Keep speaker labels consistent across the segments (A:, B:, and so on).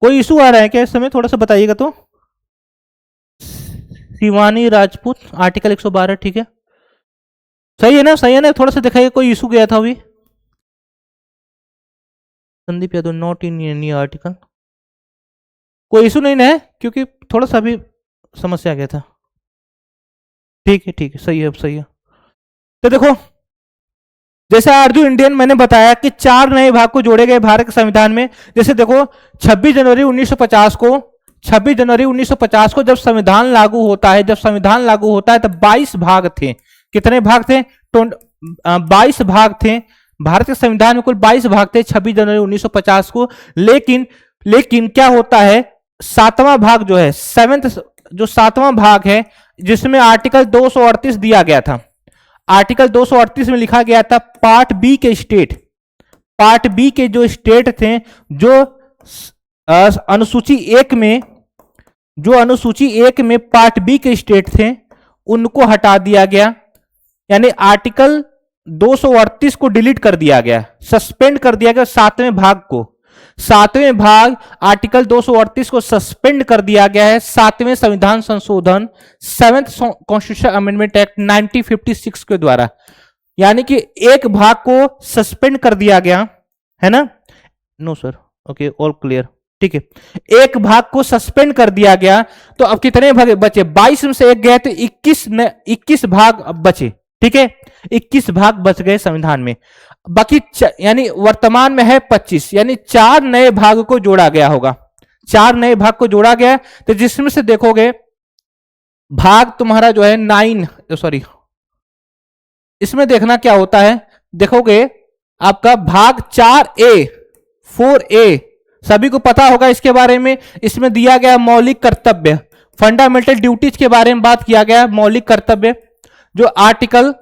A: कोई इशू आ रहा है क्या इस समय, थोड़ा सा बताइएगा तो। शिवानी राजपूत, आर्टिकल 112, ठीक है, सही है ना, सही है ना, थोड़ा सा दिखाइए, कोई इशू गया था अभी। Sandeep Yadav, not in any article, कोई इशू नहीं ना है, क्योंकि थोड़ा सा अभी समस्या आ गया था। ठीक है ठीक है, सही है, सही है। तो देखो, जैसे आरजू इंडियन मैंने बताया कि 4 नए भाग को जोड़े गए भारत के संविधान में। जैसे देखो 26 जनवरी 1950 को, 26 जनवरी 1950 को जब संविधान लागू होता है, जब संविधान लागू होता है तब 22 भाग थे। कितने भाग थे? 22 भाग थे। भारत के संविधान में कुल 22 भाग थे 26 जनवरी 1950 को। लेकिन क्या होता है, 7वां भाग जो है, जो 7वां भाग है, जिसमें आर्टिकल 238 दिया गया था। आर्टिकल 238 में लिखा गया था पार्ट बी के स्टेट, पार्ट बी के जो स्टेट थे, जो अनुसूची 1 में, जो अनुसूची 1 में पार्ट बी के स्टेट थे, उनको हटा दिया गया। यानी आर्टिकल 238 को डिलीट कर दिया गया, सस्पेंड कर दिया गया 7वें भाग को। 7वें भाग आर्टिकल 238 को सस्पेंड कर दिया गया है 7वें संविधान संशोधन, 7th कॉन्स्टिट्यूशन अमेंडमेंट एक्ट 1956 के द्वारा। यानी कि एक भाग को सस्पेंड कर दिया गया है ना। No sir, okay, all clear, ठीक है। एक भाग को सस्पेंड कर दिया गया, तो अब कितने भाग बचे? 22 में से एक गए तो 21 भाग अब बचे, ठीक है, 21 भाग बच गए संविधान में। बाकी यानी वर्तमान में है 25, यानी 4 नए भाग को जोड़ा गया होगा, 4 नए भाग को जोड़ा गया। तो जिसमें से देखोगे भाग तुम्हारा जो है 9, सॉरी, इसमें देखना क्या होता है, देखोगे आपका भाग 4A 4A, सभी को पता होगा इसके बारे में। इसमें दिया गया मौलिक कर्तव्य, फंडामेंटल ड्यूटीज के बारे में बात किया गया, मौलिक कर्तव्य, जो आर्टिकल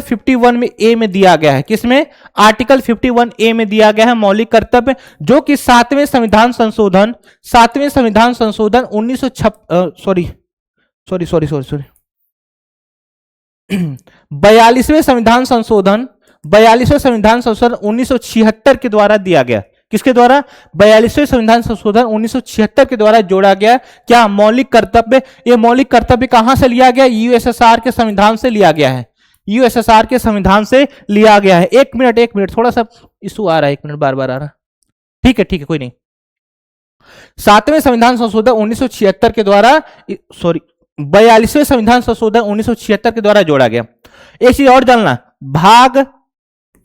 A: 51 में ए में दिया गया है। किसमें? आर्टिकल 51 ए में दिया गया है मौलिक कर्तव्य, जो कि 7वें संविधान संशोधन 42वें संविधान संशोधन 1976 के द्वारा दिया गया। किसके द्वारा? 42वें संविधान संशोधन 1976 के द्वारा जोड़ा गया। क्या? मौलिक कर्तव्य। यह मौलिक कर्तव्य कहां से लिया गया? यूएसएसआर के संविधान से लिया गया है, यूएसएसआर के संविधान से लिया गया है। एक मिनट, थोड़ा सा इशू आ रहा है, एक मिनट, बार बार आ रहा है। ठीक है, कोई नहीं। 7वें संविधान संशोधन 1976 के द्वारा, 42वें संविधान संशोधन 1976 के द्वारा जोड़ा गया। एक चीज और जानना, भाग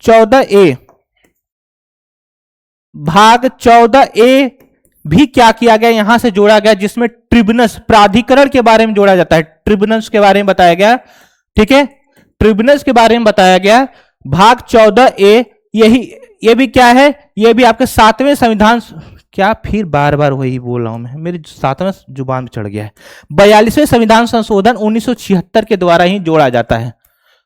A: 14A भी क्या किया गया, यहां से जोड़ा गया, जिसमें ट्रिब्यूनल्स, प्राधिकरण के बारे में जोड़ा जाता है, ट्रिब्यूनल्स के बारे में बताया गया। ठीक है, ट्रिब्यूनल्स के बारे में बताया गया। भाग 14A, ये भी क्या है? ये भी आपके 7वें संविधान, क्या फिर बार बार वही बोल रहा हूं मैं, मेरी 7वें जुबान पे चढ़ गया है। 42वें संविधान संशोधन 1976 के द्वारा ही जोड़ा जाता है।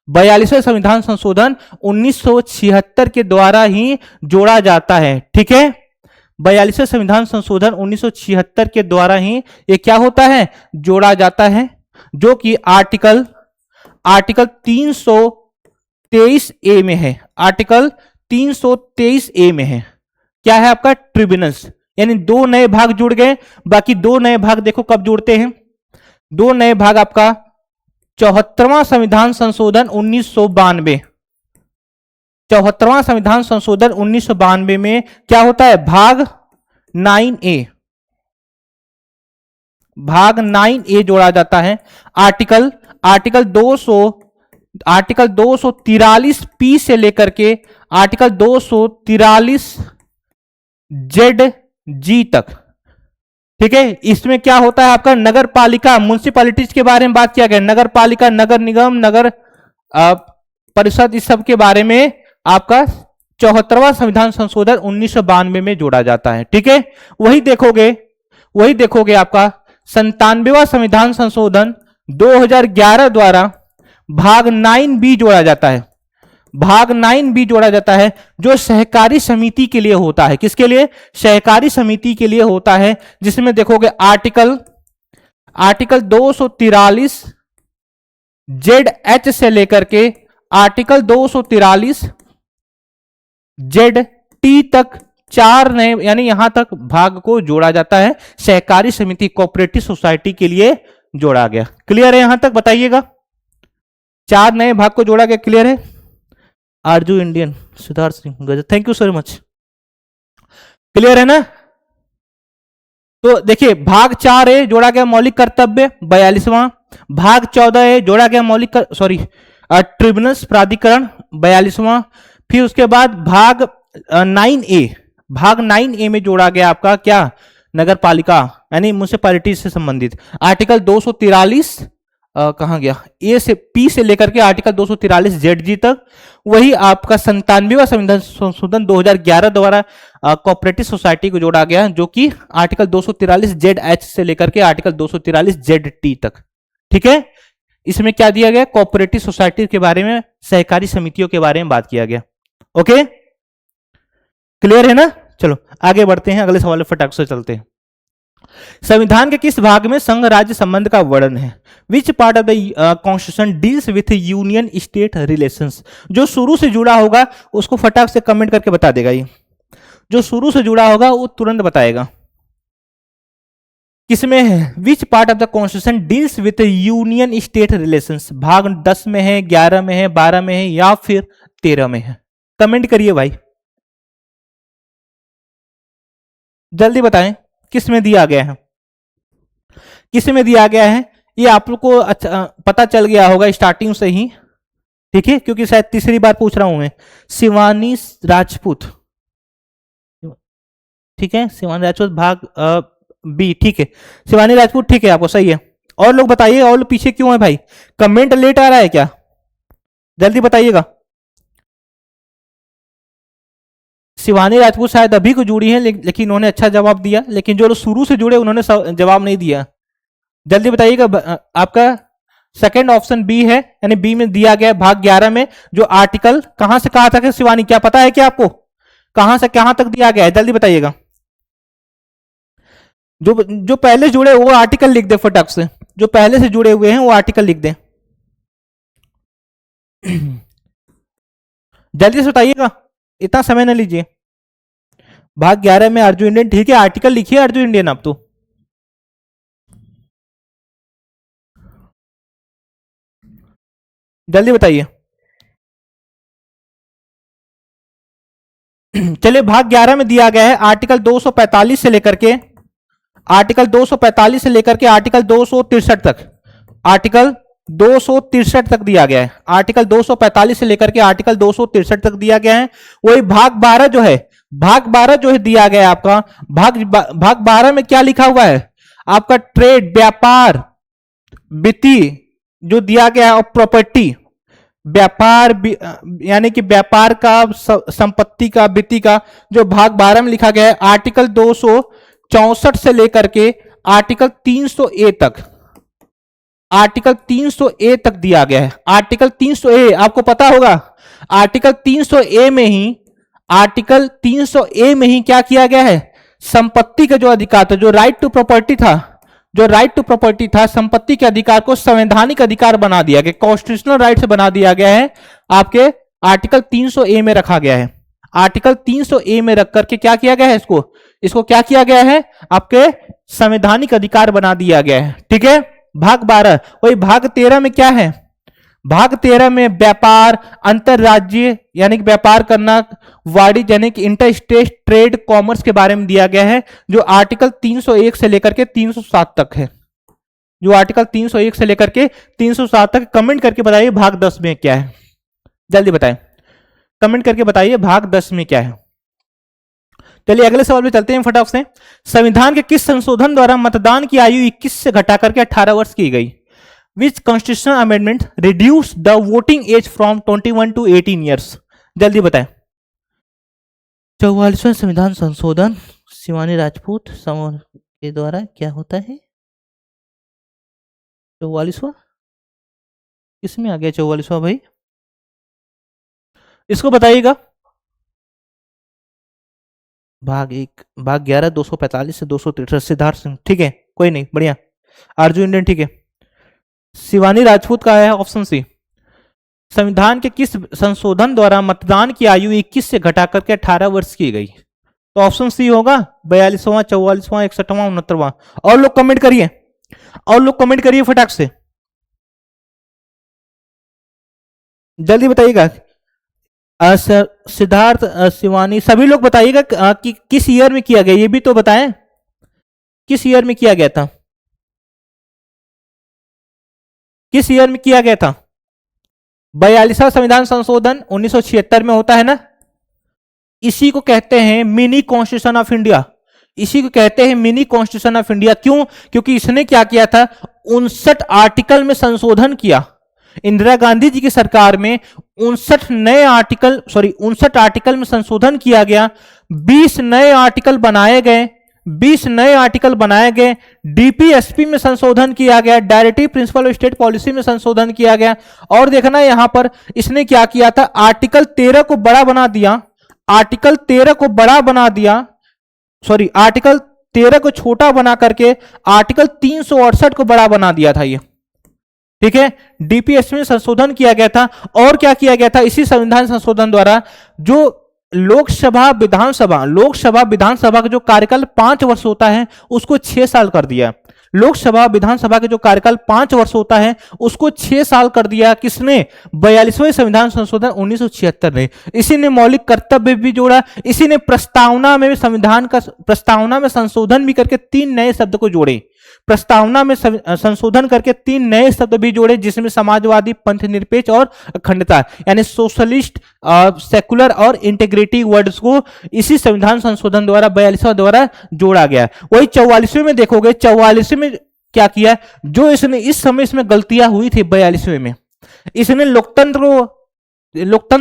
A: 42वें संविधान संशोधन 1976 के द्वारा ही जोड़ा जाता है। ठीक है, 42वें संविधान संशोधन 1976 के द्वारा ही ये क्या होता है? जोड़ा जाता है, जो कि आर्टिकल 323A में है। आर्टिकल 323A में है। क्या है आपका? ट्रिब्यूनल्स। यानी 2 नए भाग जुड़ गए। बाकी 2 नए भाग देखो कब जुड़ते हैं। 2 नए भाग आपका 74वां संविधान संशोधन 1992, 74वां संविधान संशोधन 1992 में क्या होता है? भाग 9A, भाग 9A जोड़ा जाता है। आर्टिकल 243P से लेकर के आर्टिकल 243ZG तक। ठीक है, इसमें क्या होता है आपका? नगर पालिका, म्युनिसिपैलिटीज के बारे में बात किया गया। नगर पालिका, नगर निगम, नगर परिषद, इस सब के बारे में आपका 74वां संविधान संशोधन 1992 में जोड़ा जाता है। ठीक है, वही देखोगे आपका 97वां संविधान संशोधन 2011 द्वारा भाग 9B जोड़ा जाता है। भाग 9B जोड़ा जाता है, जो सहकारी समिति के लिए होता है। किसके लिए? सहकारी समिति के लिए होता है, जिसमें देखोगे आर्टिकल 243ZH से लेकर के आर्टिकल 243ZT तक 4 नए यानी यहां तक भाग को जोड़ा जाता है, सहकारी समिति कोऑपरेटिव सोसाइटी के लिए जोड़ा गया। क्लियर है यहां तक? बताइएगा। 4 नए भाग को जोड़ा गया। क्लियर है? आरजू इंडियन, सिद्धार्थ सिंह गजब, thank you so much. Clear है ना? तो देखिए भाग 4 है, जोड़ा गया मौलिक कर्तव्य 42वां। भाग 14 है, जोड़ा गया मौलिक ट्रिब्यूनल्स प्राधिकरण 42वां। फिर उसके बाद भाग 9A, भाग 9A में जोड़ा गया आपका क्या, नगर पालिका यानी म्युनिसिपैलिटी से संबंधित आर्टिकल 243 कहां गया, ए से पी से लेकर के आर्टिकल 243 जेड तक। वही आपका 97वां संविधान संशोधन 2011 द्वारा कोऑपरेटिव सोसाइटी को जोड़ा गया, जो कि आर्टिकल 243 जेड एच से लेकर के आर्टिकल 243 जेड टी तक। ठीक है, इसमें क्या दिया गया, कोऑपरेटिव सोसाइटी के बारे में, सहकारी समितियों के बारे में बात किया गया। ओके, क्लियर है ना? चलो आगे बढ़ते हैं, अगले सवाल फटाक से चलते हैं। संविधान के किस भाग में संघ राज्य संबंध का वर्णन है? Which part of the constitution deals with union state relations? जो शुरू से जुड़ा होगा उसको फटाक से कमेंट करके बता देगा। ये जो शुरू से जुड़ा होगा वो तुरंत बताएगा। किसमें है? Which part of the constitution deals with union state relations? भाग 10 में है, 11 में है, 12 में है या फिर 13 में है? कमेंट करिए भाई, जल्दी बताएं किस में दिया गया है, किस में दिया गया है। ये आप लोग को अच्छा पता चल गया होगा स्टार्टिंग से ही, ठीक है, क्योंकि शायद तीसरी बार पूछ रहा हूं मैं। शिवानी राजपूत, ठीक है, शिवानी राजपूत भाग बी, ठीक है, शिवानी राजपूत, ठीक है, आपको सही है। और लोग बताइए, और लोग पीछे क्यों है भाई? कमेंट लेट आ रहा है क्या? जल्दी बताइएगा। शिवानी राजपूत शायद अभी को जुड़ी है, लेकिन उन्होंने अच्छा जवाब दिया, लेकिन जो लोग शुरू से जुड़े उन्होंने जवाब नहीं दिया। जल्दी बताइएगा। आपका सेकंड ऑप्शन बी है, यानी बी में दिया गया भाग 11 में, जो आर्टिकल कहां से कहा था शिवानी, क्या पता है क्या आपको? कहां से कहां तक दिया गया है? जल्दी बताइएगा। जो पहले जुड़े वो आर्टिकल लिख दे फटाक से, जो पहले से जुड़े हुए हैं वो आर्टिकल लिख दे। जल्दी से बताइएगा, इतना समय न लीजिए। भाग 11 में अर्जुन इंडियन, ठीक है, आर्टिकल लिखिए अर्जुन इंडियन आप तो। जल्दी बताइए। चलिए, भाग 11 में दिया गया है आर्टिकल 245 से लेकर के, आर्टिकल 245 से लेकर के आर्टिकल 263 तक, आर्टिकल 263 तक दिया गया है। आर्टिकल 245 से लेकर के आर्टिकल 263 तक दिया गया है। वही भाग 12 जो है, भाग 12 जो है दिया गया है आपका, भाग 12 में क्या लिखा हुआ है आपका? ट्रेड, व्यापार, वित्तीय जो दिया गया है, और प्रॉपर्टी, व्यापार यानी कि व्यापार का, संपत्ति का, वित्तीय का, जो भाग 12 में लिखा गया है आर्टिकल 264 से लेकर के आर्टिकल 300A तक, आर्टिकल 300A तक दिया गया है। आर्टिकल 300A आपको पता होगा, आर्टिकल 300A में ही, आर्टिकल 300A में ही क्या किया गया है? संपत्ति का जो अधिकार था, जो राइट टू प्रॉपर्टी था, जो राइट टू प्रॉपर्टी था, संपत्ति के अधिकार को संवैधानिक अधिकार बना दिया गया, कॉन्स्टिट्यूशनल राइट से बना दिया गया है, आपके आर्टिकल 300A में रखा गया है। आर्टिकल 300A में रख करके क्या किया गया है? इसको क्या किया गया है? आपके संवैधानिक अधिकार बना दिया गया है। ठीक है, भाग 12। वही भाग 13 में क्या है? भाग 13 में व्यापार, अंतरराज्यीय यानी कि व्यापार करना, वाणिज्य यानी कि इंटर स्टेट ट्रेड, कॉमर्स के बारे में दिया गया है, जो आर्टिकल 301 से लेकर के 307 तक है, जो आर्टिकल 301 से लेकर के 307 तक। कमेंट करके बताइए भाग 10 में क्या है, जल्दी बताएं, कमेंट करके बताइए भाग 10 में क्या है। चलिए अगले सवाल पे चलते हैं फटाफट से। संविधान के किस संशोधन द्वारा मतदान की आयु 21 से घटा करके 18 वर्ष की गई? Which constitutional amendment reduced the voting age from 21 to 18 years? जल्दी बताएं। 44वां संविधान संशोधन शिवानी राजपूत समूह के द्वारा क्या होता है? 44वां किसमें आ गया? 44वां भाई, इसको बताइएगा। भाग 1, भाग 11 245 से 263। सिद्धार्थ सिंह, ठीक है, कोई नहीं, बढ़िया। अर्जुन इंडियन, ठीक है। शिवानी राजपूत का है ऑप्शन सी। संविधान के किस संशोधन द्वारा मतदान की आयु 21 से घटाकर के 18 वर्ष की गई? तो ऑप्शन सी होगा 42वां, 44वां, 61वां, 69वां। और लोग कमेंट करिए, और लोग कमेंट करिए फटाक से, जल्दी बताइएगा। सिद्धार्थ, शिवानी, सभी लोग बताइएगा कि किस ईयर में किया गया, ये भी तो बताएं किस ईयर में किया गया था, किस ईयर में किया गया था। 42वां संविधान संशोधन 1976 में होता है ना। इसी को कहते हैं मिनी कॉन्स्टिट्यूशन ऑफ इंडिया, इसी को कहते हैं मिनी कॉन्स्टिट्यूशन ऑफ इंडिया। क्यों? क्योंकि इसने क्या किया था, 59 आर्टिकल में संशोधन किया। इंदिरा गांधी जी की सरकार में 59 आर्टिकल में संशोधन किया गया, 20 नए आर्टिकल बनाए गए, 20 नए आर्टिकल बनाए गए, डीपीएसपी में संशोधन किया गया, directive principle of state policy में संशोधन किया गया। और देखना यहां पर इसने क्या किया था, आर्टिकल 13 को बड़ा बना दिया, आर्टिकल 13 को बड़ा बना दिया, सॉरी आर्टिकल 13 को छोटा बना करके आर्टिकल 368 को बड़ा बना दिया था ये, ठीक है। डीपीएसपी में संशोधन किया गया था। और क्या किया गया था, इसी संविधान संशोधन द्वारा जो लोकसभा विधानसभा का जो कार्यकाल 5 वर्ष होता है उसको 6 साल कर दिया। लोकसभा विधानसभा का जो कार्यकाल 5 वर्ष होता है उसको 6 साल कर दिया। किसने? 42वें संविधान संशोधन 1976 ने। इसी ने मौलिक कर्तव्य भी जोड़ा, इसी ने प्रस्तावना में प्रस्तावना में संशोधन भी करके 3 नए शब्द को जोड़े, प्रस्तावना में संशोधन करके 3 नए शब्द भी जोड़े, जिसमें समाजवादी, पंथनिरपेक्ष और अखंडता, यानी सोशलिस्ट, सेकुलर और इंटीग्रिटी वर्ड्स को इसी संविधान संशोधन द्वारा 42वां द्वारा जोड़ा गया। वही 44वें में देखोगे, 44वें में क्या किया, जो इसने इस समय इसमें गलतियां हुई थी 42वें में, इसने लोकतंत्र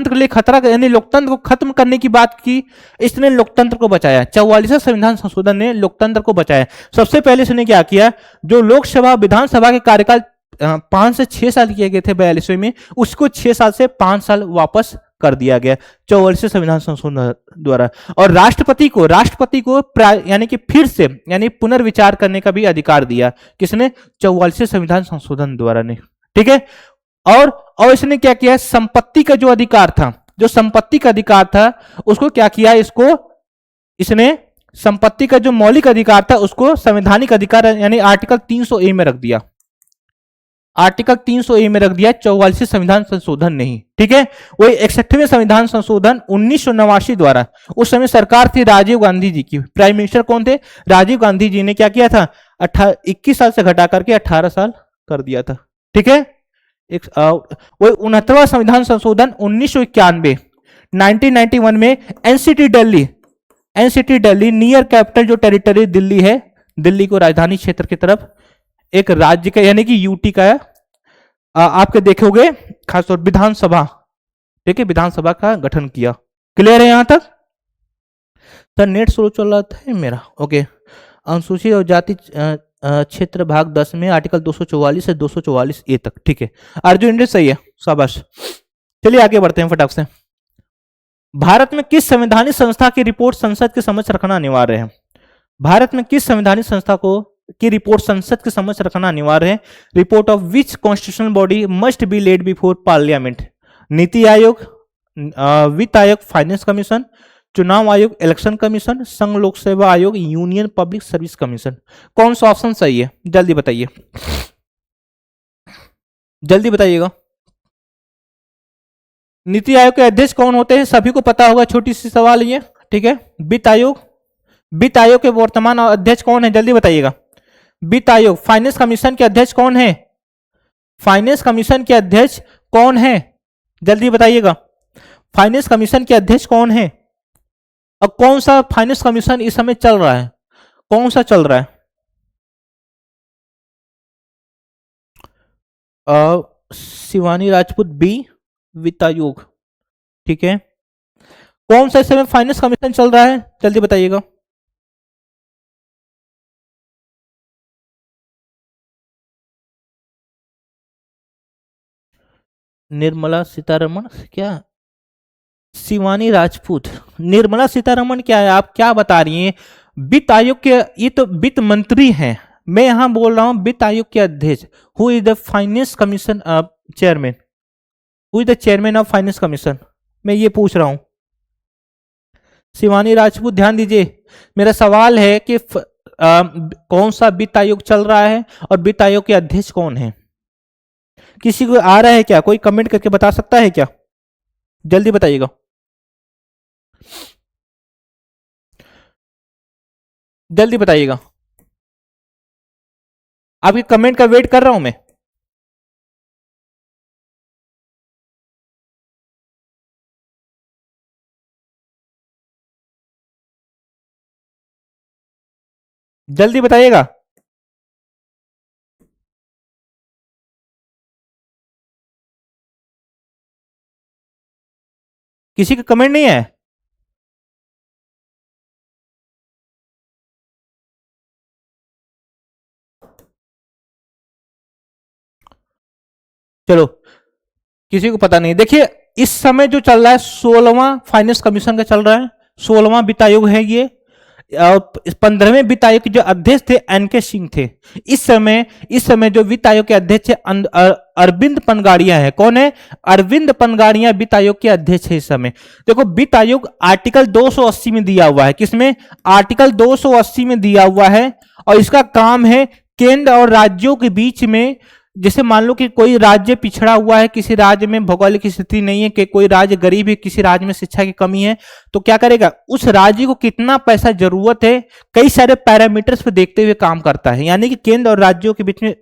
A: के लिए खतरा, यानी लोकतंत्र को खत्म करने की बात की, इसने लोकतंत्र को बचाया। 44वां संविधान संशोधन ने लोकतंत्र को बचाया। सबसे पहले इसने क्या किया, जो लोकसभा विधानसभा के कार्यकाल 5 से 6 साल किए गए थे 42वें में, उसको 6 साल से 5 साल वापस कर दिया गया 44वें संविधान संशोधन द्वारा। और राष्ट्रपति को यानी कि फिर से यानी पुनर्विचार करने का भी अधिकार दिया, किसने? 44वें संविधान संशोधन द्वारा ने, ठीक है। और इसने क्या किया, संपत्ति का जो अधिकार था, जो संपत्ति का अधिकार था उसको क्या किया, इसने संपत्ति का जो मौलिक अधिकार था उसको संवैधानिक अधिकार यानी आर्टिकल 300A में रख दिया, आर्टिकल 300A में रख दिया 44वें संविधान संशोधन नहीं, ठीक है। वही 61वें संविधान संशोधन 1989 द्वारा, उस समय सरकार थी राजीव गांधी जी की, प्राइम मिनिस्टर कौन थे? राजीव गांधी जी ने क्या किया था, 21 साल से घटा करके 18 साल कर दिया था, ठीक है। वही 69वां संविधान संशोधन 1991 1991 में एनसीटी दिल्ली नियर कैपिटल जो टेरिटरी दिल्ली है, दिल्ली को राजधानी क्षेत्र की तरफ एक राज्य का यानी कि यूटी का आपके देखोगे खासतौर विधानसभा, ठीक है, विधानसभा का गठन किया। क्लियर है यहां तक? सर नेट स्लो चल रहा था मेरा, ओके। अनुसूचित और जाति क्षेत्र भाग 10 में आर्टिकल 244 से 244A तक, ठीक है। अर्जुन इंडिया सही है, शाबाश। चलिए आगे बढ़ते हैं फटाक से। भारत में किस संवैधानिक संस्था की रिपोर्ट संसद के समक्ष रखना अनिवार्य है? भारत में किस संवैधानिक संस्था की रिपोर्ट संसद के समक्ष रखना अनिवार्य है? Report of which constitutional body must be laid before parliament? NITI Aayog, वित्त आयोग, फाइनेंस कमीशन, चुनाव आयोग, इलेक्शन कमीशन, संघ लोक सेवा आयोग, यूनियन पब्लिक सर्विस कमीशन। कौन सा ऑप्शन सही है, जल्दी बताइए, जल्दी बताइएगा। नीति आयोग के अध्यक्ष कौन होते हैं? सभी को पता होगा, छोटी सी सवाल ये, ठीक है। वित्त आयोग के वर्तमान अध्यक्ष कौन है, जल्दी बताइएगा। वित्त आयोग। फाइनेंस कमीशन के अध्यक्ष कौन है? फाइनेंस कमीशन के अध्यक्ष कौन है, जल्दी बताइएगा। फाइनेंस कमीशन के अध्यक्ष कौन है? अब कौन सा फाइनेंस कमीशन इस समय चल रहा है, कौन सा चल रहा है? शिवानी राजपूत बी, वित्त आयोग, ठीक है। कौन सा इस समय फाइनेंस कमीशन चल रहा है, जल्दी बताइएगा। निर्मला सीतारमण क्या? शिवानी राजपूत, निर्मला सीतारमण क्या है, आप क्या बता रही हैं? वित्त आयोग के, ये तो वित्त मंत्री हैं, मैं यहां बोल रहा हूं वित्त आयोग के अध्यक्ष। Who is the finance commission chairman? Who is the chairman of finance commission? मैं ये पूछ रहा हूं। शिवानी राजपूत ध्यान दीजिए, मेरा सवाल है कि कौन सा वित्त आयोग चल रहा है और वित्त आयोग के अध्यक्ष कौन है? किसी को आ रहा है क्या? कोई कमेंट करके बता सकता है क्या? जल्दी बताइएगा, जल्दी बताइएगा। आपके कमेंट का वेट कर रहा हूं मैं। जल्दी बताइएगा। किसी का कमेंट नहीं है? चलो, किसी को पता नहीं। देखिए, इस समय जो चल रहा है 16वां फाइनेंस कमीशन का चल रहा है, 16वां वित्त आयोग है ये। 15वें वित्त आयोग के जो अध्यक्ष थे एनके सिंह थे। इस समय जो वित्त आयोग के अध्यक्ष है अरविंद पनगाड़िया है। कौन है? अरविंद पनगाड़िया वित्त आयोग के अध्यक्ष है इस समय। देखो, वित्त आयोग आर्टिकल 280 में दिया हुआ है। किसमें? आर्टिकल 280 में दिया हुआ है। और इसका काम है केंद्र और राज्यों के बीच में, जैसे मान लो कि कोई राज्य पिछड़ा हुआ है, किसी राज्य में भौगोलिक स्थिति नहीं है, कि कोई राज्य गरीब है, किसी राज्य में शिक्षा की कमी है, तो क्या करेगा? उस राज्य को कितना पैसा जरूरत है, कई सारे पैरामीटर्स पे देखते हुए काम करता है। यानी कि केंद्र और राज्यों के बीच में,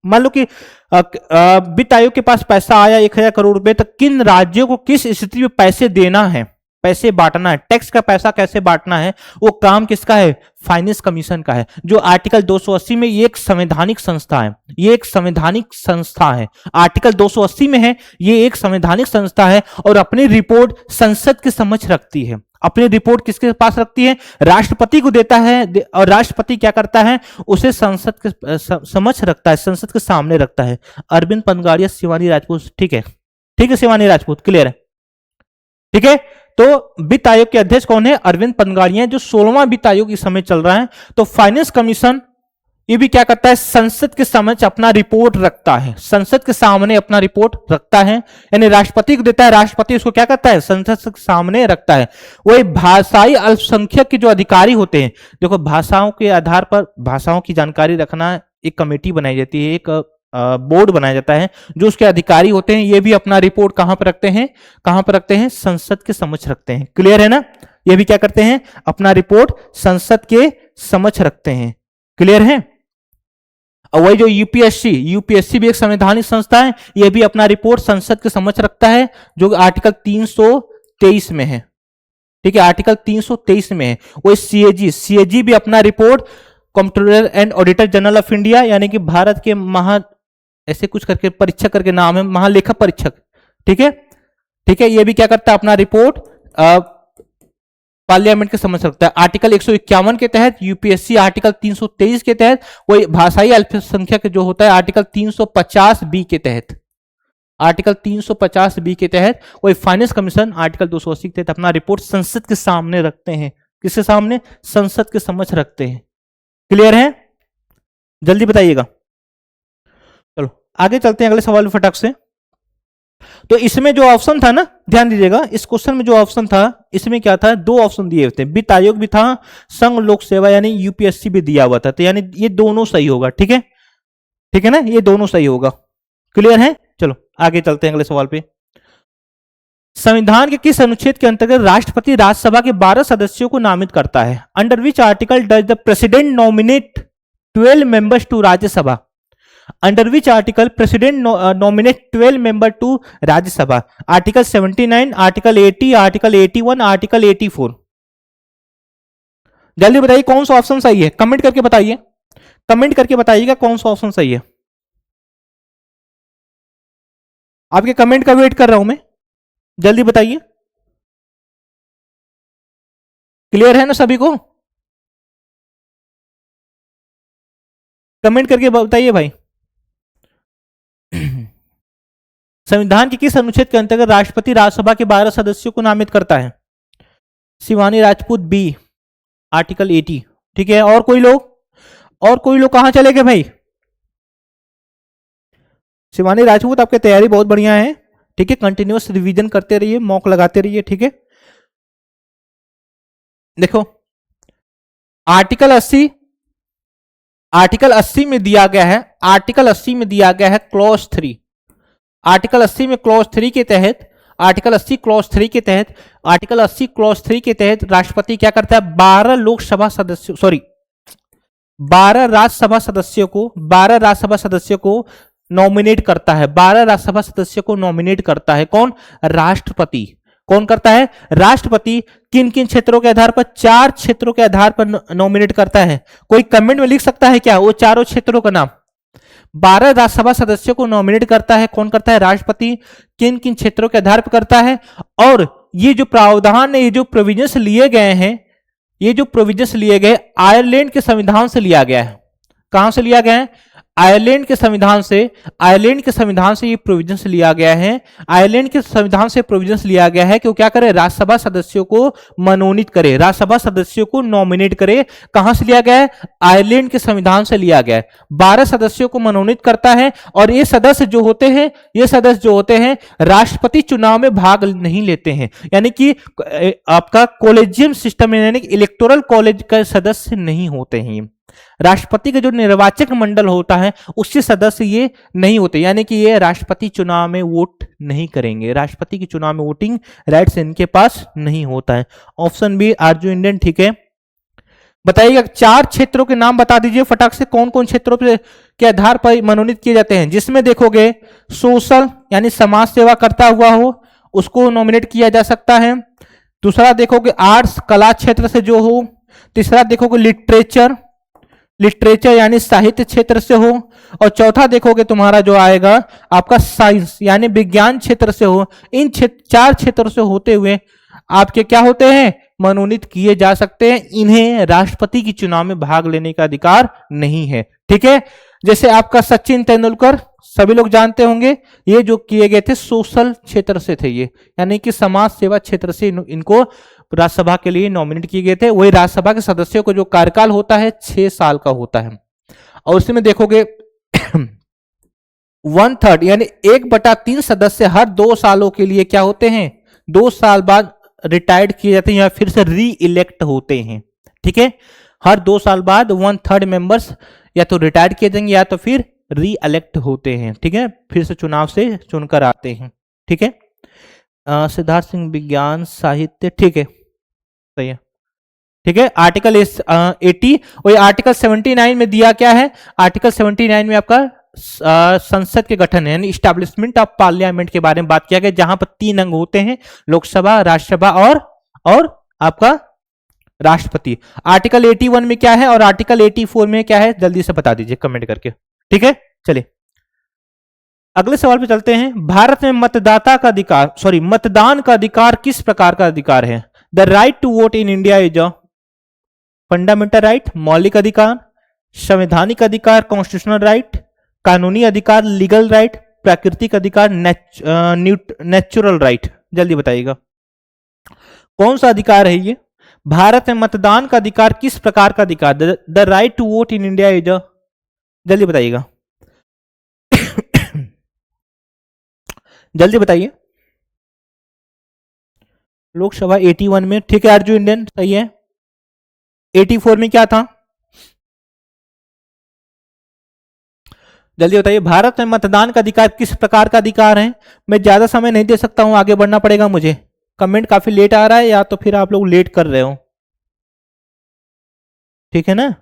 A: मान लो कि वित्त आयोग के पास पैसा आया 1000 करोड़ रुपए, तो किन राज्यों को किस स्थिति में पैसे देना है, पैसे बांटना है, टैक्स का पैसा कैसे बांटना है, वो काम किसका है? फाइनेंस कमीशन का है। जो आर्टिकल 280 में, ये एक संवैधानिक संस्था है, ये एक संवैधानिक संस्था है, आर्टिकल 280 में है, ये एक संवैधानिक संस्था है। और अपनी रिपोर्ट संसद के समक्ष रखती है। अपनी रिपोर्ट किसके पास रखती है? राष्ट्रपति को देता है, और राष्ट्रपति क्या करता है? उसे संसद के समक्ष रखता है, संसद के सामने रखता है। अरविंद पनगाड़िया, शिवानी राजपूत। ठीक है, ठीक है, शिवानी राजपूत क्लियर है? ठीक है। तो वित्त आयोग के अध्यक्ष कौन है? अरविंद पनगाड़िया, जो 16वां वित्त आयोग इस समय चल रहा है। तो फाइनेंस कमीशन ये भी क्या करता है? संसद के समक्ष अपना रिपोर्ट रखता है, संसद के सामने अपना रिपोर्ट रखता है। यानी राष्ट्रपति को देता है, राष्ट्रपति उसको क्या करता है? संसद के सामने रखता है। वही भाषाई अल्पसंख्यक के जो अधिकारी होते हैं, देखो भाषाओं के आधार पर भाषाओं की जानकारी रखना, एक कमेटी बनाई जाती है, एक बोर्ड बनाया जाता है, जो उसके अधिकारी होते हैं, ये भी अपना रिपोर्ट कहां पर रखते हैं? कहां पर रखते हैं? संसद के समक्ष रखते हैं। क्लियर है ना? ये भी क्या करते हैं? अपना रिपोर्ट संसद के समक्ष रखते हैं। क्लियर है? और वही जो यूपीएससी भी एक संवैधानिक संस्था है, यह भी अपना रिपोर्ट संसद के समक्ष रखता है, जो आर्टिकल 323 में है। ठीक है, आर्टिकल 323 में है। वही सीएजी भी अपना report comptroller and auditor general of India, यानी कि भारत के ऐसे कुछ करके परीक्षक करके नाम है, महालेखा परीक्षक। ठीक है, ठीक है, ये भी क्या करता है? अपना रिपोर्ट पार्लियामेंट के समझ सकता है। आर्टिकल 151 के तहत यूपीएससी, आर्टिकल 323 के तहत, वही भाषाई अल्पसंख्यक जो होता है आर्टिकल 350 बी के तहत, आर्टिकल 350 बी के तहत, वही फाइनेंस कमीशन आर्टिकल 280 के तहत अपना रिपोर्ट संसद के सामने रखते हैं। किसके सामने? संसद के समक्ष रखते हैं। क्लियर है? जल्दी बताइएगा। चलो आगे चलते हैं अगले सवाल में फटाक से। तो इसमें जो ऑप्शन था ना, ध्यान दीजिएगा, इस क्वेश्चन में जो ऑप्शन था, इसमें क्या था? 2 ऑप्शन दिए हुए थे, वित्त आयोग भी था, संघ लोक सेवा यानी यूपीएससी भी दिया हुआ था। तो यानी ये दोनों सही होगा। ठीक है, ठीक है ना? ये दोनों सही होगा। क्लियर है? चलो आगे चलते हैं अगले सवाल पे। संविधान के किस अनुच्छेद के अंतर्गत राष्ट्रपति राज्यसभा के 12 सदस्यों को नामित करता है? Under which article does the president nominate 12 members to Rajya Sabha? Under which article president nominate 12 member to Rajya Sabha? Article 79, article 80, article 81, article 84। जल्दी बताइए कौन सा ऑप्शन सही है, कमेंट करके बताइए, कमेंट करके बताइएगा कौन सा ऑप्शन सही है। आपके कमेंट का वेट कर रहा हूं मैं, जल्दी बताइए। क्लियर है ना सभी को? कमेंट करके बताइए भाई। संविधान के किस अनुच्छेद के अंतर्गत राष्ट्रपति राज्यसभा के 12 सदस्यों को नामित करता है? Shivani Rajput B, article 80। ठीक है, और कोई लोग? और कोई लोग कहां चले गए भाई? शिवानी राजपूत, आपकी तैयारी बहुत बढ़िया है। ठीक है, कंटिन्यूअस रिवीजन करते रहिए, मॉक लगाते रहिए। ठीक है, देखो आर्टिकल 80 में दिया गया है, आर्टिकल 80 में दिया गया है क्लॉज 3। आर्टिकल 80 में क्लॉज 3 के तहत, आर्टिकल 80 क्लॉज 3 के तहत, आर्टिकल 80 क्लॉज 3 के तहत राष्ट्रपति क्या करता है, 12 लोकसभा सदस्यों, सॉरी 12 राज्यसभा सदस्यों को नॉमिनेट करता है। 12 राज्यसभा सदस्यों को नॉमिनेट करता है कौन, राष्ट्रपति। कौन करता है, राष्ट्रपति। किन किन क्षेत्रों के आधार पर, 4 क्षेत्रों के आधार पर नॉमिनेट करता है। कोई कमेंट में लिख सकता है क्या वो चारों क्षेत्रों का नाम। 12 राज्यसभा सदस्यों को नॉमिनेट करता है, कौन करता है, राष्ट्रपति। किन किन क्षेत्रों के आधार पर करता है, और ये जो प्रावधान है, ये जो प्रोविजंस लिए गए हैं, ये जो प्रोविजंस लिए गए आयरलैंड के संविधान से लिया गया है। कहां से लिया गया है, आयरलैंड के संविधान से। आयरलैंड के संविधान से ये प्रोविजंस लिया गया है। आयरलैंड के संविधान से प्रोविजंस लिया गया है कि वो क्या करे, राज्यसभा सदस्यों को मनोनीत करे, राज्यसभा सदस्यों को नॉमिनेट करे। कहां से लिया गया है, आयरलैंड के संविधान से लिया गया है। 12 सदस्यों को मनोनीत करता है, और ये सदस्य जो होते हैं, ये सदस्य जो होते हैं राष्ट्रपति चुनाव में भाग नहीं लेते हैं, यानी कि आपका कॉलेजियम सिस्टम यानी इलेक्टोरल कॉलेज का सदस्य नहीं होते हैं। राष्ट्रपति का जो निर्वाचक मंडल होता है उसके सदस्य ये नहीं होते, यानी कि ये राष्ट्रपति चुनाव में वोट नहीं करेंगे। राष्ट्रपति के चुनाव में वोटिंग राइट्स इनके पास नहीं होता है। ऑप्शन बी आर्जो इंडियन ठीक है। बताइएगा 4 क्षेत्रों के नाम बता दीजिए फटाक से, कौन कौन क्षेत्रों के आधार पर मनोनीत किए जाते हैं। जिसमें देखोगे सोशल यानी समाज सेवा करता हुआ हो उसको नॉमिनेट किया जा सकता है। दूसरा देखोगे आर्ट्स कला क्षेत्र से जो हो। तीसरा देखोगे लिटरेचर यानी साहित्य क्षेत्र से हो। और चौथा देखोगे तुम्हारा जो आएगा आपका साइंस यानी विज्ञान क्षेत्र से हो। इन 4 क्षेत्रों से होते हुए आपके क्या होते हैं, मनोनीत किए जा सकते हैं। इन्हें राष्ट्रपति की चुनाव में भाग लेने का अधिकार नहीं है। ठीक है, जैसे आपका सचिन तेंदुलकर सभी लोग जानते होंगे, ये जो किए गए थे सोशल क्षेत्र से थे, ये यानी कि समाज सेवा क्षेत्र से इनको राज्यसभा के लिए नॉमिनेट किए गए थे। वही राज्यसभा के सदस्यों को जो कार्यकाल होता है 6 साल का होता है। और उसी में देखोगे 1/3 यानी 1/3 सदस्य हर 2 सालों के लिए क्या होते हैं, 2 साल बाद रिटायर्ड किए जाते हैं या फिर से री इलेक्ट होते हैं। ठीक है, हर 2 साल बाद 1/3 मेंबर्स या तो रिटायर्ड किए जाएंगे या तो फिर री इलेक्ट होते हैं। ठीक है, फिर से चुनाव से चुनकर आते हैं। ठीक है, सिद्धार्थ सिंह विज्ञान साहित्य ठीक है, सही है। ठीक है, आर्टिकल 80 और आर्टिकल 79 में दिया क्या है, आर्टिकल 79 में आपका संसद के गठन है यानी स्टैब्लिशमेंट ऑफ पार्लियामेंट के बारे में बात किया गया, जहां पर 3 अंग होते हैं, लोकसभा, राज्यसभा और आपका राष्ट्रपति। आर्टिकल 81 में क्या है और आर्टिकल 84 में क्या है, जल्दी से बता दीजिए कमेंट करके। ठीक है, चलिए अगले सवाल पे चलते हैं। भारत में मतदाता का अधिकार, सॉरी मतदान का अधिकार किस प्रकार का अधिकार है। The right to vote in India is a fundamental right, मौलिक अधिकार, संवैधानिक अधिकार कॉन्स्टिट्यूशनल राइट, कानूनी अधिकार लीगल राइट, प्राकृतिक अधिकार नेचुरल राइट। जल्दी बताइएगा कौन सा अधिकार है ये। भारत में मतदान का अधिकार किस प्रकार का अधिकार, the right to vote in India is a, जल्दी बताइएगा जल्दी बताइए। लोकसभा 81 में ठीक है, अर्जुन इंडियन सही है। 84 में क्या था, जल्दी बताइए। भारत में मतदान का अधिकार किस प्रकार का अधिकार है। मैं ज्यादा समय नहीं दे सकता हूं, आगे बढ़ना पड़ेगा मुझे। कमेंट काफी लेट आ रहा है या तो फिर आप लोग लेट कर रहे हो, ठीक है ना।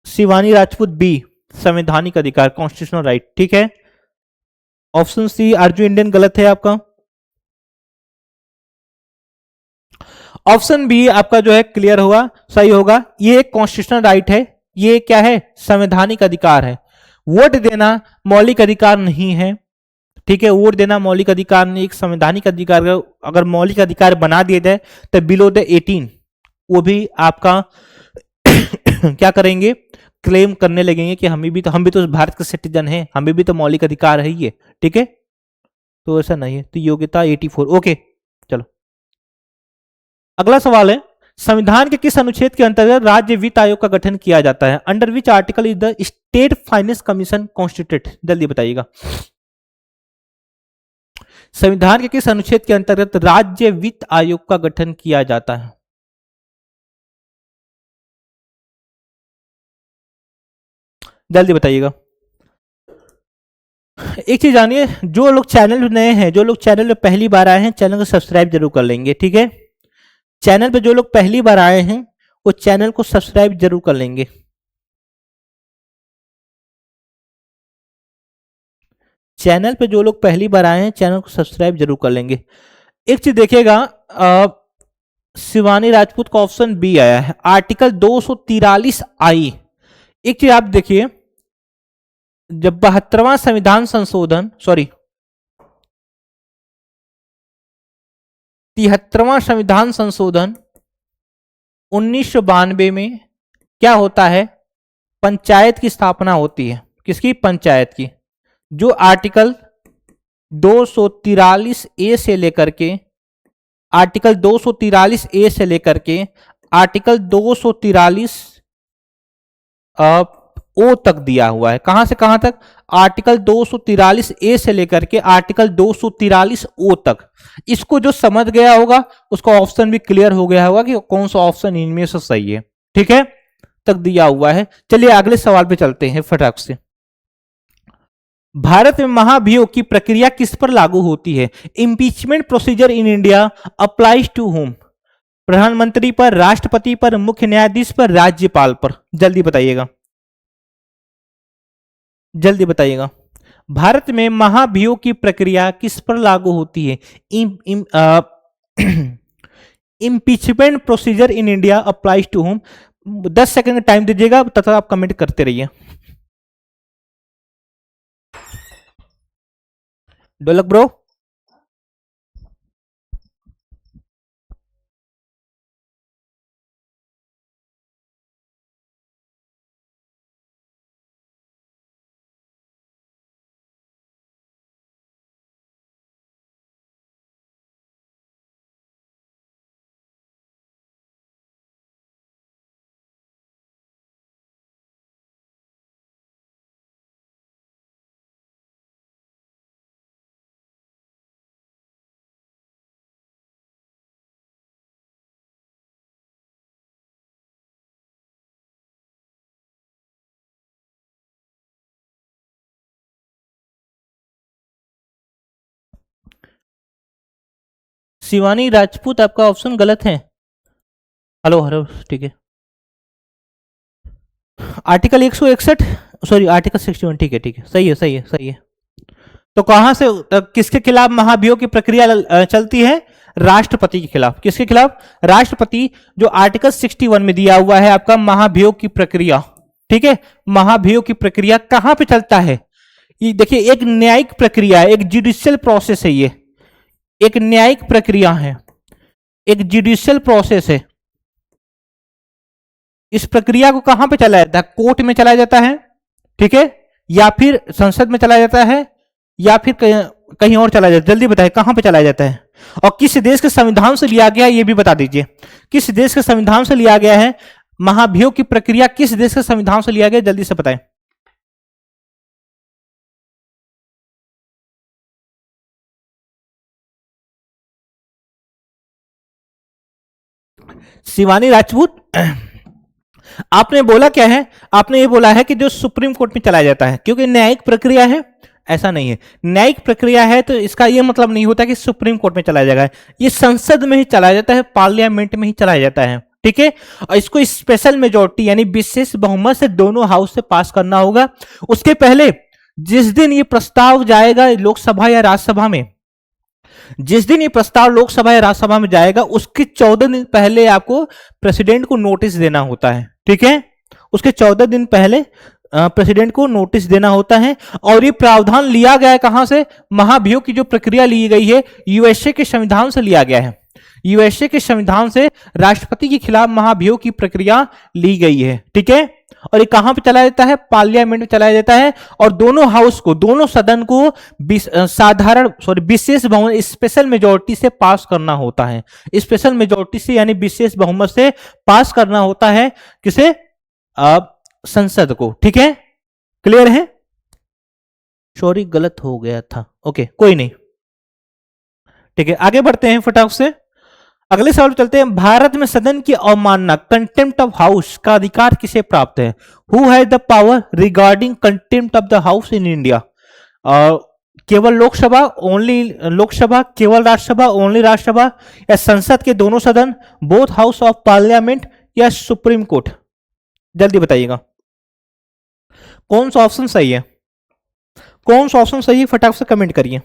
A: शिवानी राजपूत बी, संवैधानिक अधिकार कॉन्स्टिट्यूशनल राइट। ठीक है, ऑप्शन सी अर्जुन इंडियन गलत है आपका। ऑप्शन बी आपका जो है क्लियर हुआ, सही होगा। ये एक कॉन्स्टिट्यूशनल राइट है, ये क्या है, संवैधानिक अधिकार है। वोट देना मौलिक अधिकार नहीं है। ठीक है, वोट देना मौलिक अधिकार नहीं, एक संवैधानिक अधिकार। अगर मौलिक अधिकार बना दिए जाए तो बिलो द 18 वो भी आपका क्या करेंगे, क्लेम करने लगेंगे कि हम भी तो भारत के सिटीजन हैं, हमें भी तो मौलिक अधिकार है ये। ठीक है, तो ऐसा नहीं है। तो योग्यता 84। ओके, चलो अगला सवाल है, संविधान के किस अनुच्छेद के अंतर्गत राज्य वित्त आयोग का गठन किया जाता है। Under which article is the state finance commission constituted. जल्दी बताइएगा। संविधान के किस अनुच्छेद के अंतर्गत राज्य वित्त आयोग का गठन किया जाता है? जल्दी बताइएगा। एक चीज जानिए, जो लोग चैनल नए हैं, जो लोग चैनल पे पहली बार आए हैं, चैनल को सब्सक्राइब जरूर कर लेंगे, ठीक है। चैनल पे जो लोग पहली बार आए हैं वो चैनल को सब्सक्राइब जरूर कर लेंगे। चैनल पे जो लोग पहली बार आए हैं चैनल को सब्सक्राइब जरूर कर लेंगे। एक चीज देखिएगा, शिवानी राजपूत का ऑप्शन बी आया है, आर्टिकल 243 आई। एक चीज आप देखिए, जब 72वां संविधान संशोधन, सॉरी 73वां संविधान संशोधन 1992 में क्या होता है, पंचायत की स्थापना होती है। किसकी? पंचायत की। जो आर्टिकल 243 ए से लेकर के, आर्टिकल 243 ए से लेकर के आर्टिकल 243 ओ तक दिया हुआ है। कहां से कहां तक? आर्टिकल 243 ए से लेकर के आर्टिकल 243 ओ तक। इसको जो समझ गया होगा उसका ऑप्शन भी क्लियर हो गया होगा कि कौन सा ऑप्शन इनमें से सही है, ठीक है, तक दिया हुआ है। चलिए अगले सवाल पे चलते हैं फटाक से। भारत में महाभियोग की प्रक्रिया किस पर लागू होती है? Impeachment procedure in India applies to whom? प्रधानमंत्री पर, राष्ट्रपति पर, मुख्य न्यायाधीश पर, राज्यपाल पर? जल्दी बताइएगा, जल्दी बताइएगा। भारत में महाभियोग की प्रक्रिया किस पर लागू होती है? Impeachment procedure in India applies to whom? 10 second का टाइम दीजिएगा, तथा आप कमेंट करते रहिए। डोलक ब्रो, शिवानी राजपूत आपका ऑप्शन गलत है। हेलो हेलो, ठीक है। आर्टिकल 161, सॉरी आर्टिकल 61, ठीक है ठीक है, सही है सही है सही है। तो कहां से, किसके खिलाफ महाभियोग की प्रक्रिया चलती है? राष्ट्रपति के खिलाफ। किसके खिलाफ? राष्ट्रपति। जो आर्टिकल 61 में दिया हुआ है आपका महाभियोग की प्रक्रिया, ठीक है। महाभियोग की प्रक्रिया कहां पे चलता है? ये देखिए, एक न्यायिक प्रक्रिया है, एक जुडिशियल प्रोसेस है, ये एक न्यायिक प्रक्रिया है, एक जुडिशियल प्रोसेस है। इस प्रक्रिया को कहां पे चलाया जाता है? कोर्ट में चलाया जाता है, ठीक है, या फिर संसद में चलाया जाता है, या फिर कहीं और चला जाता है? जल्दी बताइए कहां पे चलाया जाता है, और किस देश के संविधान से लिया गया है ये भी बता दीजिए। किस देश के संविधान से लिया गया है? महाभियोग की प्रक्रिया किस देश के संविधान से लिया गया? जल्दी से बताएं। शिवानी राजपूत, आपने बोला क्या है? आपने ये बोला है कि जो सुप्रीम कोर्ट में चलाया जाता है, क्योंकि न्यायिक प्रक्रिया है। ऐसा नहीं है, न्यायिक प्रक्रिया है तो इसका यह मतलब नहीं होता कि सुप्रीम कोर्ट में चलाया जाएगा। ये संसद में ही चलाया जाता है, पार्लियामेंट में ही चलाया जाता है, ठीक है। और इसको स्पेशल मेजोरिटी यानी विशेष बहुमत से दोनों हाउस से पास करना होगा। उसके पहले जिस दिन ये प्रस्ताव जाएगा लोकसभा या राज्यसभा में, जिस दिन ये प्रस्ताव लोकसभा या राज्यसभा में जाएगा उसके 14 दिन पहले आपको प्रेसिडेंट को नोटिस देना होता है, ठीक है। उसके 14 दिन पहले प्रेसिडेंट को नोटिस देना होता है। और ये प्रावधान लिया गया है कहां से? महाभियोग की जो प्रक्रिया ली गई है यूएसए के संविधान से लिया गया है। यूएसए के संविधान से राष्ट्रपति के खिलाफ महाभियोग की प्रक्रिया ली गई है, ठीक है। और ये कहां पे चलाया जाता है? पार्लियामेंट में चलाया जाता है। और दोनों हाउस को, दोनों सदन को विशेष बहुमत स्पेशल मेजोरिटी से पास करना होता है। स्पेशल मेजोरिटी से यानी विशेष बहुमत से पास करना होता है किसे? संसद को, ठीक है। क्लियर है? सॉरी गलत हो गया था, ओके कोई नहीं। ठीक है, आगे बढ़ते हैं फटाक से, अगले सवाल पे चलते हैं। भारत में सदन की अवमानना, कंटेम्प्ट ऑफ हाउस का अधिकार किसे प्राप्त है? Who has the power regarding contempt of the house in India? केवल लोकसभा, ओनली लोकसभा, केवल राज्यसभा, ओनली राज्यसभा, या संसद के दोनों सदन, बोथ हाउस ऑफ पार्लियामेंट, या सुप्रीम कोर्ट? जल्दी बताइएगा कौन सा ऑप्शन सही है, कौन सा ऑप्शन सही है, फटाक से कमेंट करिए।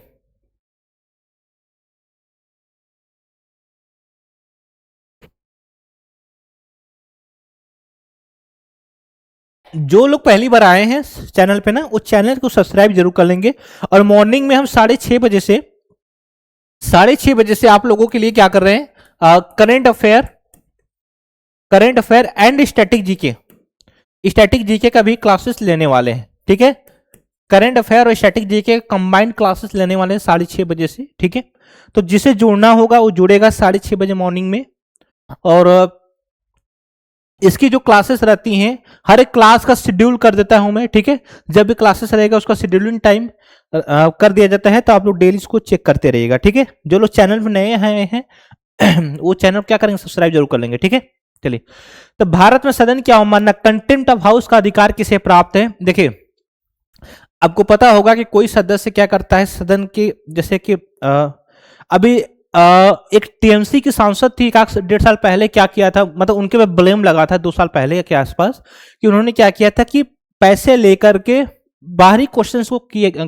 A: जो लोग पहली बार आए हैं चैनल पे ना, उस चैनल को सब्सक्राइब जरूर कर लेंगे। और मॉर्निंग में हम 6:30 बजे से आप लोगों के लिए क्या कर रहे हैं, current affair and static GK का भी क्लासेस लेने वाले हैं। ठीक है, करंट अफेयर और स्टैटिक जीके कंबाइंड क्लासेस लेने वाले हैं 6:30 बजे से। ठीक है, तो जिसे जुड़ना होगा वो जुड़ेगा 6:30 बजे मॉर्निंग में। और इसकी जो क्लासेस रहती हैं, हर एक क्लास का शेड्यूल कर देता हूं मैं। ठीक है, जब भी क्लासेस रहेगा उसका शेड्यूलिंग टाइम कर दिया जाता है, तो आप लोग डेली इसको चेक करते रहिएगा। ठीक है, जो लोग चैनल पर नए आए हैं वो चैनल क्या करेंगे, सब्सक्राइब जरूर कर लेंगे। ठीक है, चलिए, तो भारत में सदन की अवमानना, कंटेम्प्ट ऑफ हाउस का अधिकार किसे प्राप्त है? देखिए, आपको पता होगा कि कोई सदस्य क्या करता है सदन के, जैसे कि अभी एक टीएमसी की सांसद थी, 1.5 साल पहले क्या किया था, मतलब उनके पे ब्लेम लगा था 2 साल पहले के आसपास, कि उन्होंने क्या किया था कि पैसे लेकर के बाहरी क्वेश्चंस को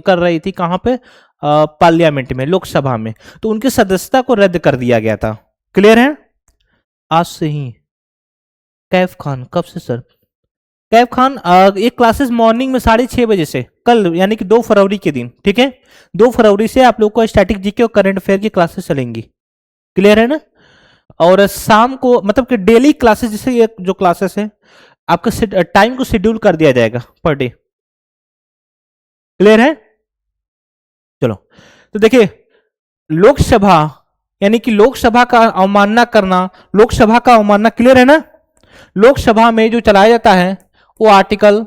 A: कर रही थी, कहां पे, पार्लियामेंट में, लोकसभा में, तो उनकी सदस्यता को रद्द कर दिया गया था। क्लियर है? आज से ही कैफ खान, कब से सर? कैफ खान, एक क्लासेस मॉर्निंग में 6:30 बजे से, कल यानी कि 2 फरवरी के दिन। ठीक है, 2 फरवरी से आप लोग को स्टैटिक जीके और करंट अफेयर की क्लासेस चलेंगी। क्लियर है ना? और शाम को, मतलब कि डेली क्लासेस, जैसे ये जो क्लासेस है आपका टाइम को शेड्यूल कर दिया जाएगा पर डे। क्लियर है? चलो, तो देखिए, लोकसभा यानी कि लोकसभा का अवमानना करना, लोकसभा का अवमानना, क्लियर है ना? लोकसभा में जो चलाया जाता है वो आर्टिकल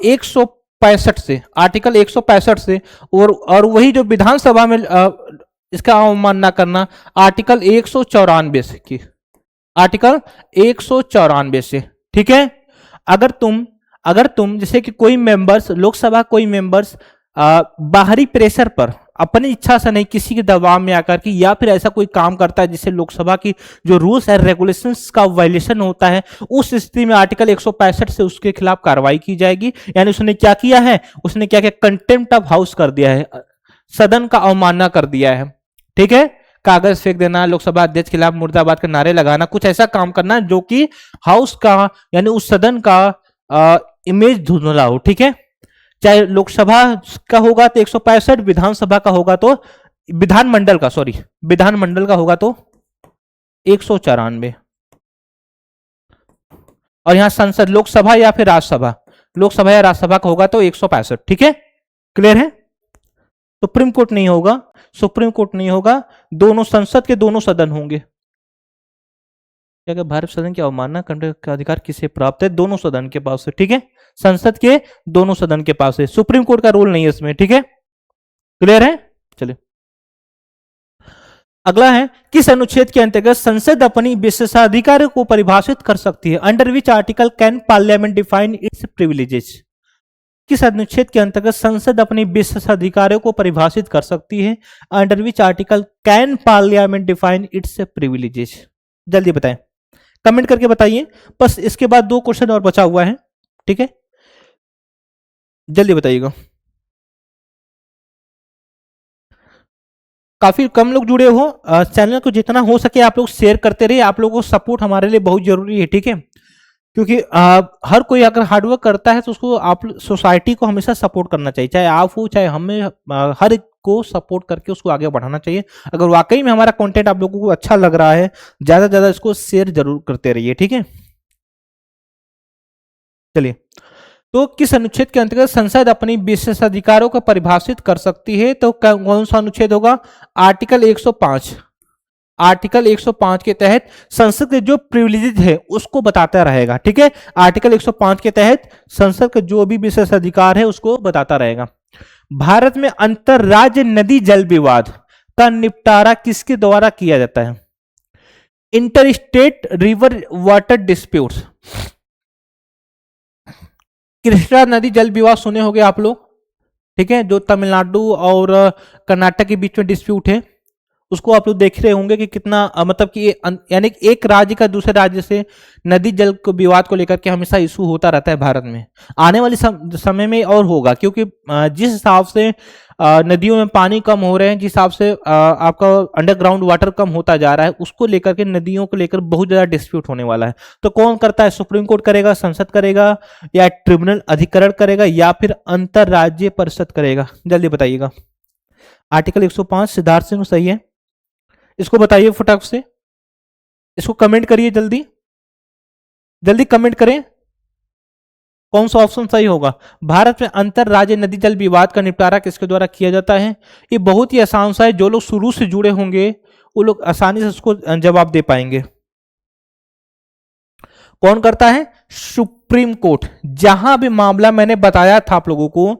A: 165 से, आर्टिकल 165 से, और वही जो विधानसभा में इसका अवमानना करना आर्टिकल 194 से की, आर्टिकल 194 से। ठीक है, अगर तुम जैसे कि कोई मेंबर्स, लोकसभा कोई मेंबर्स बाहरी प्रेशर पर, अपनी इच्छा से नहीं, किसी के दबाव में आकर के, या फिर ऐसा कोई काम करता है जिससे लोकसभा की जो रूल्स एंड रेगुलेशंस का वायलेशन होता है, उस स्थिति में आर्टिकल 165 से उसके खिलाफ कार्रवाई की जाएगी। यानी उसने क्या किया है, उसने क्या किया, कंटेम्प्ट ऑफ हाउस कर दिया है, सदन का अवमानना कर दिया है। ठीक है, कागज फेंक देना, लोकसभा अध्यक्ष के खिलाफ मुर्दाबाद के नारे लगाना, कुछ ऐसा काम करना जो कि हाउस का यानी उस सदन का इमेज धुंधला हो। ठीक है, चाहे लोकसभा का होगा तो 165, विधानसभा का होगा तो, विधानमंडल का होगा तो 194, और यहां संसद, लोकसभा या फिर राज्यसभा, लोकसभा या राज्यसभा का होगा तो 165। ठीक है, क्लियर है? सुप्रीम कोर्ट नहीं होगा, दोनों संसद के दोनों सदन होंगे। भारत सदन की अवमानना करने का अधिकार किसे प्राप्त है? दोनों सदन के पास है। ठीक है, संसद के दोनों सदन के पास है, सुप्रीम कोर्ट का रोल नहीं है इसमें। ठीक है, क्लियर है? चलिए, अगला है, किस अनुच्छेद के अंतर्गत संसद अपनी विशेषाधिकार को परिभाषित कर सकती है? Under which article can parliament define it's privileges? किस अनुच्छेद के अंतर्गत संसद अपनी विशेषाधिकारों को परिभाषित कर सकती है? Under which article can parliament define it's privileges? जल्दी बताएं, कमेंट करके बताइए। बस इसके बाद 2 क्वेश्चन और बचा हुआ है। ठीक है, जल्दी बताइएगा। काफी कम लोग जुड़े हो, चैनल को जितना हो सके आप लोग शेयर करते रहिए, आप लोगों को सपोर्ट हमारे लिए बहुत जरूरी है। ठीक है, क्योंकि हर कोई अगर हार्डवर्क करता है तो उसको, आप सोसाइटी को हमेशा सपोर्ट करना चाहिए, चाहे आप हो चाहे हमें, हर एक को सपोर्ट करके उसको आगे बढ़ाना चाहिए। अगर वाकई में हमारा कंटेंट आप लोगों को अच्छा लग रहा है, ज्यादा से ज्यादा इसको शेयर जरूर करते रहिए। ठीक है, चलिए, तो किस अनुच्छेद के अंतर्गत संसद अपनी विशेषाधिकारों को परिभाषित कर सकती है? तो कौन सा अनुच्छेद होगा? आर्टिकल 105। आर्टिकल 105 के तहत संसद के जो प्रिविलेज है उसको बताता रहेगा। ठीक है, आर्टिकल 105 के तहत संसद का जो भी विशेष अधिकार है उसको बताता रहेगा। भारत में अंतरराज्य नदी जल विवाद का निपटारा किसके द्वारा किया जाता है? Inter state river water disputes. Krishna नदी जल विवाद सुने होंगे आप लोग, ठीक है, जो तमिलनाडु और कर्नाटक के बीच में डिस्प्यूट है, उसको आप लोग देख रहे होंगे कि कितना मतलब कि यानी कि एक राज्य का दूसरे राज्य से नदी जल को विवाद को लेकर के हमेशा इशू होता रहता है भारत में। आने वाले समय में और होगा, क्योंकि जिस हिसाब से नदियों में पानी कम हो रहे हैं, जिस हिसाब से आपका अंडरग्राउंड वाटर कम होता जा रहा है, उसको लेकर के नदियों को लेकर बहुत ज्यादा डिस्प्यूट होने वाला है। तो कौन करता है? सुप्रीम कोर्ट करेगा, संसद करेगा, या ट्रिब्यूनल अधिकरण करेगा, या फिर अंतरराज्यीय परिषद करेगा? जल्दी बताइएगा। आर्टिकल 105 सिद्धार्थ सिंह सही है, इसको बताइए फटाक से, इसको कमेंट करिए, जल्दी जल्दी कमेंट करें, कौन सा ऑप्शन सही होगा? भारत में अंतर राज्य नदी जल विवाद का निपटारा किसके द्वारा किया जाता है? ये बहुत ही आसान सा है, जो लोग शुरू से जुड़े होंगे वो लोग आसानी से उसको जवाब दे पाएंगे। कौन करता है? Supreme court. जहां भी मामला मैंने बताया था आप लोगों को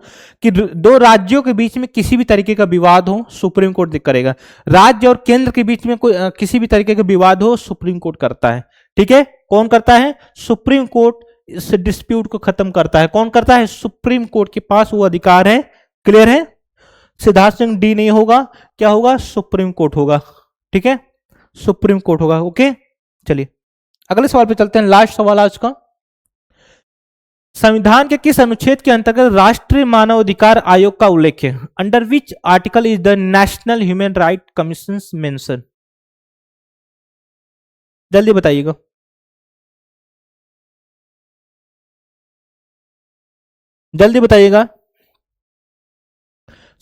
A: कि दो राज्यों के बीच में किसी भी तरीके का विवाद हो, सुप्रीम कोर्ट करेगा। राज्य और केंद्र के बीच में कोई किसी भी तरीके का विवाद हो, सुप्रीम कोर्ट करता है। ठीक है, कौन करता है? सुप्रीम कोर्ट इस डिस्प्यूट को खत्म करता है। कौन करता है? सुप्रीम कोर्ट के पास वो अधिकार है। क्लियर है? सिद्धार्थ सिंह डी नहीं होगा, क्या होगा? सुप्रीम कोर्ट होगा। ठीक है, सुप्रीम कोर्ट होगा। ओके, चलिए अगले सवाल पे चलते हैं, लास्ट सवाल आज का। संविधान के किस अनुच्छेद के अंतर्गत राष्ट्रीय मानवाधिकार आयोग का उल्लेख है? Under which article is the national human right commission mention? जल्दी बताइएगा। जल्दी बताइएगा,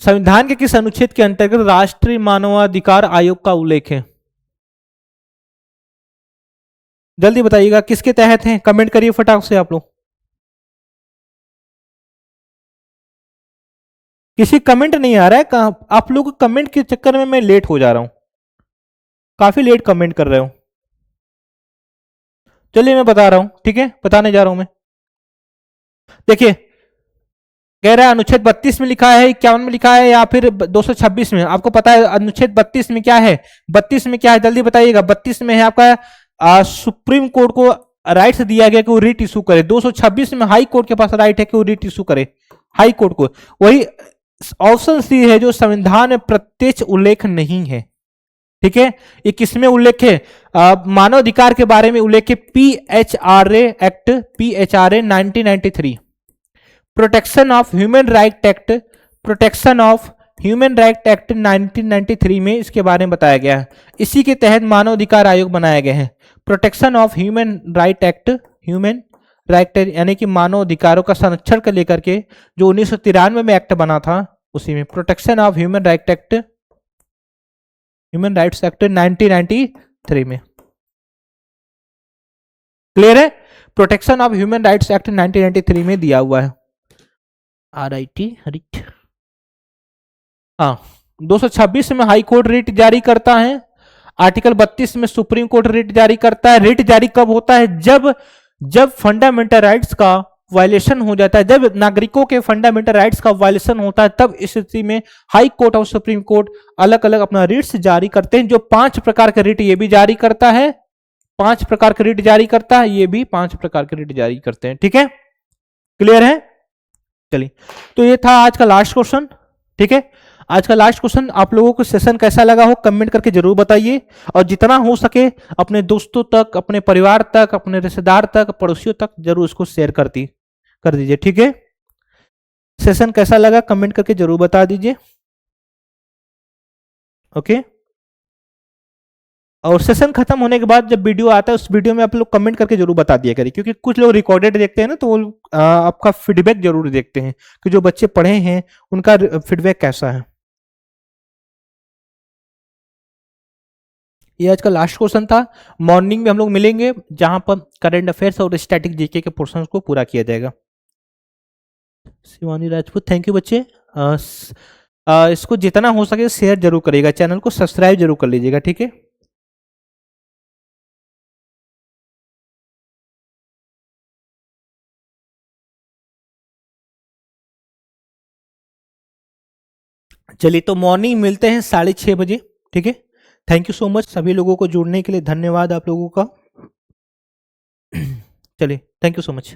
A: संविधान के किस अनुच्छेद के अंतर्गत राष्ट्रीय मानवाधिकार आयोग का उल्लेख है? जल्दी बताइएगा, किसके तहत है? कमेंट करिए फटाक से आप लोग। किसी कमेंट नहीं आ रहा है, आप लोग कमेंट के चक्कर में मैं लेट हो जा रहा हूं, काफी लेट कमेंट कर रहे हो। चलिए मैं बता रहा हूं, ठीक है, बताने जा रहा हूं मैं। देखिए, कह रहा है अनुच्छेद 32 में लिखा है, 51 में लिखा है, या फिर 226 में? आपको पता है अनुच्छेद 32 में क्या है? 32 में क्या है जल्दी बताइएगा। 32 में है आपका सुप्रीम कोर्ट को राइट्स दिया गया कि वो रिट इशू करे। 226 में हाई कोर्ट के पास राइट है कि वो रिट इशू करे, हाई कोर्ट को। वही ऑप्शन सी है जो संविधान में प्रत्यक्ष उल्लेख नहीं है। ठीक है, ये किसमें उल्लेख है? मानव अधिकार के बारे में उल्लेख है, PHRA act, PHRA 1993, protection of human right act, protection of human right act 1993 में इसके बारे में बताया गया है। इसी के तहत मानव अधिकार आयोग बनाया गया है। Protection of human right act, human right यानी कि मानव अधिकारों का संरक्षण को लेकर के जो 1993 में एक्ट बना था, उसी में protection of human right act, human rights act 1993 में। क्लियर है? Protection of human rights act 1993 में दिया हुआ है। RIT रिट, हाँ, 226 में हाई कोर्ट रिट जारी करता है, आर्टिकल 32 में सुप्रीम कोर्ट रिट जारी करता है। रिट जारी कब होता है? जब फंडामेंटल राइट्स का वायलेशन हो जाता है, जब नागरिकों के फंडामेंटल राइट्स का वायलेशन होता है, तब इस स्थिति में हाई कोर्ट और सुप्रीम कोर्ट अलग अलग अपना रिट्स जारी करते हैं। जो 5 प्रकार के रिट ये भी जारी करता है, 5 प्रकार के रिट जारी करता है, ये भी 5 प्रकार के रिट जारी करते हैं। ठीक है, क्लियर है? चलिए, तो ये था आज का लास्ट क्वेश्चन। ठीक है, आज का लास्ट क्वेश्चन। आप लोगों को सेशन कैसा लगा हो कमेंट करके जरूर बताइए, और जितना हो सके अपने दोस्तों तक, अपने परिवार तक, अपने रिश्तेदार तक, पड़ोसियों तक जरूर इसको शेयर कर दीजिए। ठीक है, सेशन कैसा लगा कमेंट करके जरूर बता दीजिए। ओके, और सेशन खत्म होने के बाद जब वीडियो आता है, उस वीडियो में आप लोग कमेंट करके जरूर बता दिया करिए, क्योंकि कुछ लोग रिकॉर्डेड देखते हैं ना, तो वो आपका फीडबैक जरूर देखते हैं कि जो बच्चे पढ़े हैं उनका फीडबैक कैसा है। ये आज का लास्ट क्वेश्चन था। मॉर्निंग में हम लोग मिलेंगे, जहां पर करंट अफेयर्स और स्टैटिक जीके के पोर्शन को पूरा किया जाएगा। शिवानी राजपूत, थैंक यू बच्चे। इसको जितना हो सके शेयर जरूर करिएगा, चैनल को सब्सक्राइब जरूर कर लीजिएगा। ठीक है। चलिए तो मॉर्निंग मिलते हैं 6:30 बजे, ठीक है। थैंक यू सो मच सभी लोगों को जुड़ने के लिए, धन्यवाद आप लोगों का। चलिए थैंक यू सो मच।